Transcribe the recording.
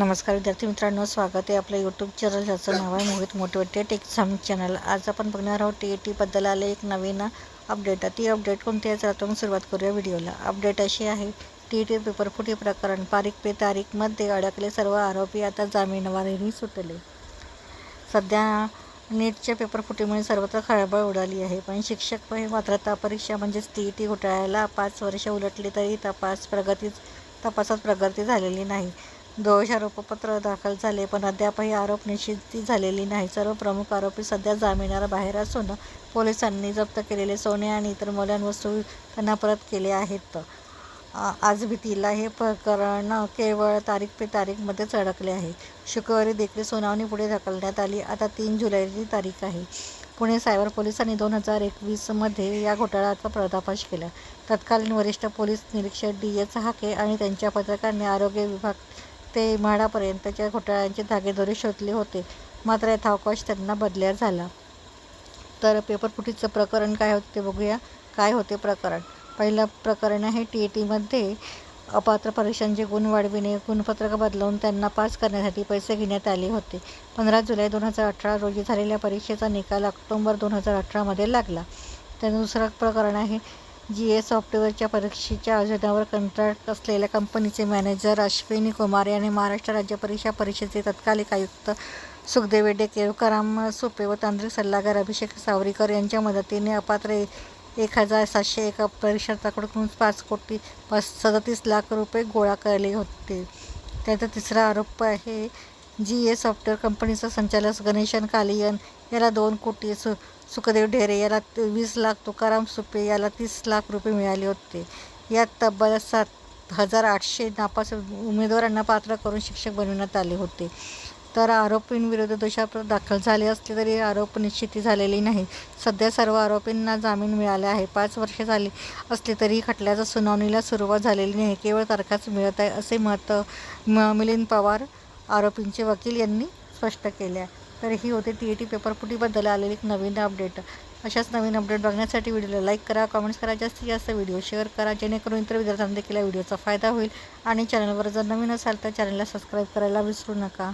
नमस्कार विद्यार्थी मित्रांनो, स्वागत आहे आपल्या यूट्यूब चॅनल ज्याचं नाव आहे मोहित मोटिवेटेड एक्झाम चॅनल। आज आपण बघणार आहोत TET बद्दल आले एक नवीन अपडेट। ती अपडेट कोणती आहे तर आपण सुरुवात करूया व्हिडिओला। अपडेट अशी आहे, TET पेपर फुटी प्रकरण तारीख पे तारीखमध्ये अडकले सर्व आरोपी आता जामीनवरही सुटले। सध्या नीटच्या पेपर फुटीमुळे सर्वत्र खळबळ उडाली आहे, पण शिक्षक पात्रता परीक्षा म्हणजेच TET घोटाळ्याला 5 वर्ष उलटली तरी तपासात प्रगती झालेली नाही। दोषारोपपत्र दाखल झाले, पण अद्यापही आरोप निश्चिती झालेली नाही। सर्व प्रमुख आरोपी सध्या जामिनावर बाहेर असून पोलिसांनी जप्त केलेले सोने आणि इतर मौल्यवान वस्तू त्यांना परत केले आहेत। आजमितीला हे प्रकरण केवळ तारीख पे तारीखमध्येच अडकले आहे। शुक्रवारी देखील सुनावणी पुढे ढकलण्यात आली। आता 3 जुलैची तारीख आहे। पुणे सायबर पोलिसांनी 2021मध्ये या घोटाळ्याचा पर्दाफाश केला। तत्कालीन वरिष्ठ पोलीस निरीक्षक DS हाके आणि त्यांच्या पथकाने आरोग्य विभाग ते म्हाडापर्यंतच्या घोटाळ्यांचे धागेदोरे शोधले होते, मात्र यथावकाश त्यांना बदल्या झाला। तर पेपरफुटीचं प्रकरण काय होते ते बघूया। काय होते प्रकरण? पहिलं प्रकरण आहे, TETमध्ये अपात्र परीक्षांचे गुण वाढविणे, गुणपत्रक बदलवून त्यांना पास करण्यासाठी पैसे घेण्यात आले होते। 15 जुलै 2018 रोजी झालेल्या परीक्षेचा निकाल ऑक्टोबर 2018मध्ये लागला। त्यानंतर दुसरं प्रकरण आहे, GS सॉफ्टवेअरच्या परीक्षेच्या आयोजनावर कंत्राट असलेल्या कंपनीचे मॅनेजर अश्विनी कुमार यांनी महाराष्ट्र राज्य परीक्षा परिषदेचे तत्कालिक आयुक्त सुखदेव वेडे, केवराम सुपे व तांत्रिक सल्लागार अभिषेक सावरीकर यांच्या मदतीने अपात्र 1701 परीक्षार्थ्यांकडून 5,37,00,000 रुपये गोळा केले होते। त्याचा तिसरा आरोप आहे, GS सॉफ्टवेअर कंपनीचा संचालक गणेशन कालियन याला 2 कोटी, सुखदेव ढेरे याला 20 लाख, तुकाराम सुपे याला 30 लाख रुपये मिळाले होते। यात तब्बल 7,800 नापास उमेदवारांना पात्र करून शिक्षक बनविण्यात आले होते। तर आरोपींविरुद्ध दोषारोप दाखल झाले असले तरी आरोप निश्चिती झालेली नाही। सध्या सर्व आरोपींना जामीन मिळाला आहे। 5 वर्षे झाली असली तरीही खटल्याच्या सुनावणीला सुरुवात झालेली नाही, केवळ तारखाच मिळत आहे, असे मत मिलिंद पवार, आरोपींचे वकील यांनी स्पष्ट केले आहे। तर ही होते TET पेपरफुटीबद्दल आलेली एक नवीन अपडेट। अशाच नवीन अपडेट बघण्यासाठी व्हिडिओला लाईक करा, कमेंट्स करा, जास्तीत जास्त व्हिडिओ शेअर करा, जेणेकरून इतर विद्यार्थ्यांना देखील या व्हिडिओचा फायदा होईल। आणि चॅनलवर जर नवीन असाल तर चॅनलला सबस्क्राईब करायला विसरू नका।